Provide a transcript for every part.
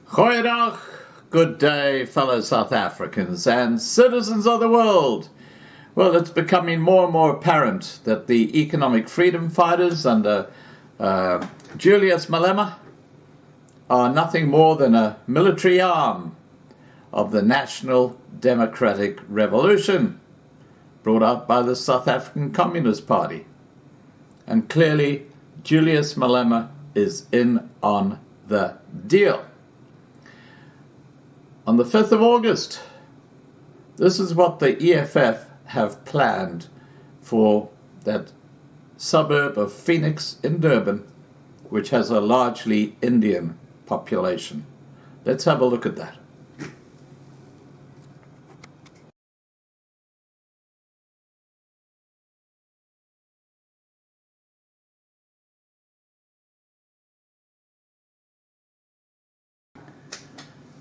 Goeiedag, good day, fellow South Africans and citizens of the world. Well, it's becoming more and more apparent that the economic freedom fighters under Julius Malema are nothing more than a military arm of the National Democratic Revolution brought out by the South African Communist Party. And clearly, Julius Malema is in on the deal. On the 5th of August, this is what the EFF have planned for that suburb of Phoenix in Durban, which has a largely Indian population. Let's have a look at that.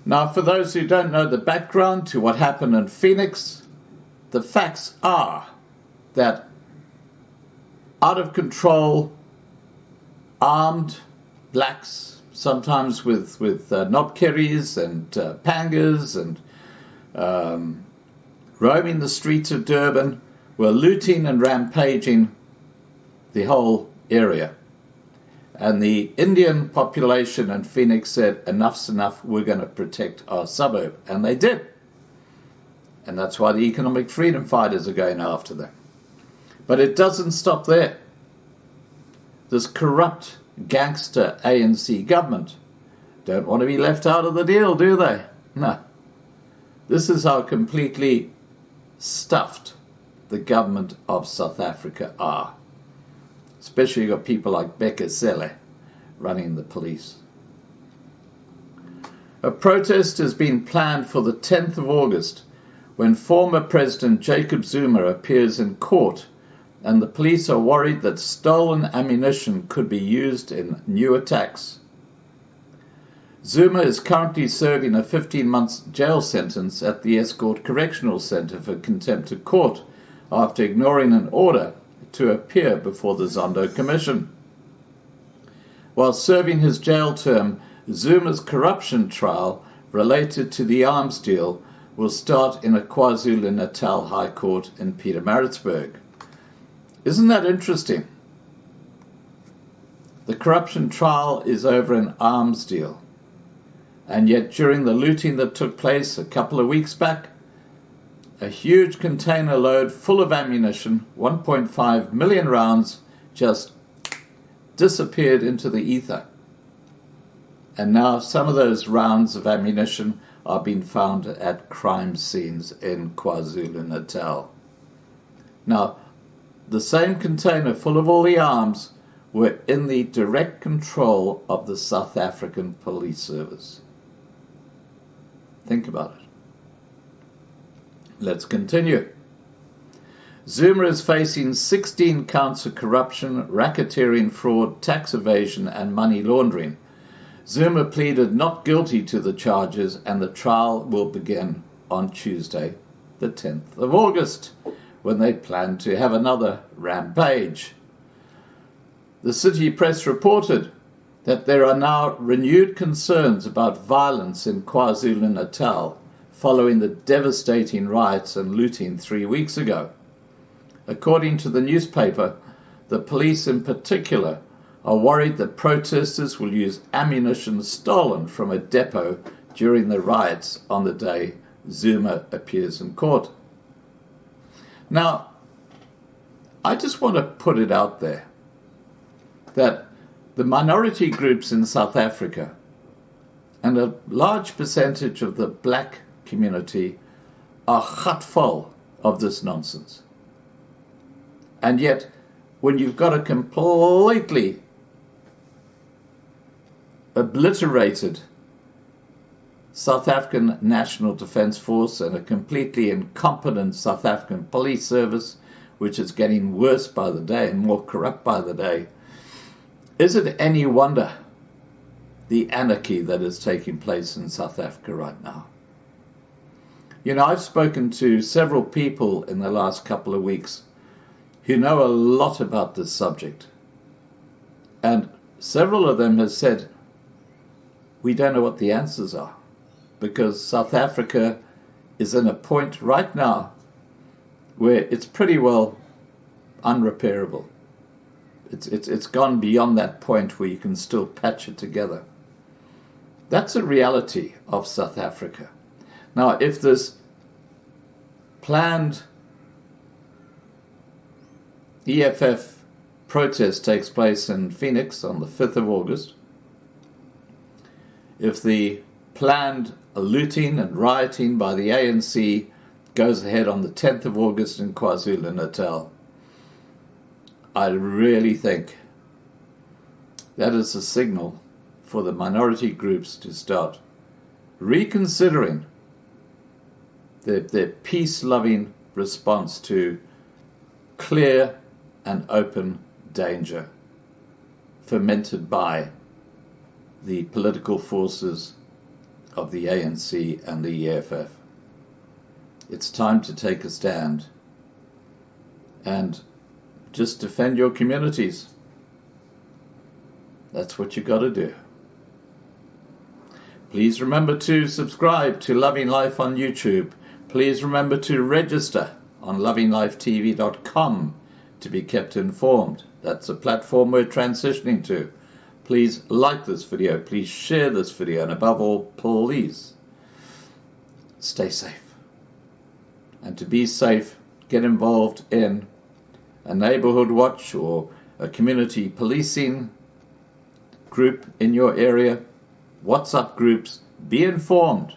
Now, for those who don't know the background to what happened in Phoenix, the facts are that out of control, armed blacks, sometimes with knobkerries and pangas and roaming the streets of Durban, were looting and rampaging the whole area. And the Indian population in Phoenix said, enough's enough, we're going to protect our suburb. And they did. And that's why the economic freedom fighters are going after them. But it doesn't stop there. This corrupt gangster ANC government don't want to be left out of the deal, do they? No. This is how completely stuffed the government of South Africa are. Especially you've got people like Becca Cele running the police. A protest has been planned for the 10th of August when former President Jacob Zuma appears in court, and the police are worried that stolen ammunition could be used in new attacks. Zuma is currently serving a 15-month jail sentence at the Escort Correctional Centre for contempt of court after ignoring an order to appear before the Zondo Commission. While serving his jail term, Zuma's corruption trial related to the arms deal will start in a KwaZulu-Natal High Court in Pietermaritzburg. Isn't that interesting? The corruption trial is over an arms deal. And yet during the looting that took place a couple of weeks back, a huge container load full of ammunition, 1.5 million rounds, just disappeared into the ether. And now some of those rounds of ammunition are being found at crime scenes in KwaZulu-Natal. Now, the same container full of all the arms were in the direct control of the South African Police Service. Think about it. Let's continue. Zuma is facing 16 counts of corruption, racketeering, fraud, tax evasion, and money laundering. Zuma pleaded not guilty to the charges, and the trial will begin on Tuesday, the 10th of August, when they plan to have another rampage. The City Press reported that there are now renewed concerns about violence in KwaZulu-Natal following the devastating riots and looting 3 weeks ago. According to the newspaper, the police in particular are worried that protesters will use ammunition stolen from a depot during the riots on the day Zuma appears in court. Now, I just want to put it out there that the minority groups in South Africa and a large percentage of the black community are full of this nonsense. And yet, when you've got a completely obliterated South African National Defence Force and a completely incompetent South African Police Service, which is getting worse by the day and more corrupt by the day, is it any wonder the anarchy that is taking place in South Africa right now? You know, I've spoken to several people in the last couple of weeks who know a lot about this subject. And several of them have said, we don't know what the answers are, because South Africa is in a point right now where it's pretty well unrepairable. It's gone beyond that point where you can still patch it together. That's a reality of South Africa. Now, if this planned EFF protest takes place in Phoenix on the 5th of August, if the planned looting and rioting by the ANC goes ahead on the 10th of August in KwaZulu-Natal, I really think that is a signal for the minority groups to start reconsidering their peace-loving response to clear and open danger fomented by the political forces of the ANC and the EFF. It's time to take a stand and just defend your communities. That's what you got to do. Please remember to subscribe to Loving Life on YouTube. Please remember to register on lovinglifetv.com to be kept informed. That's a platform we're transitioning to. Please like this video, please share this video, and above all, please stay safe. And to be safe, get involved in a neighborhood watch or a community policing group in your area, WhatsApp groups. Be informed.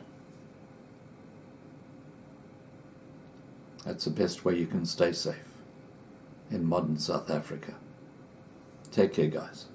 That's the best way you can stay safe in modern South Africa. Take care, guys.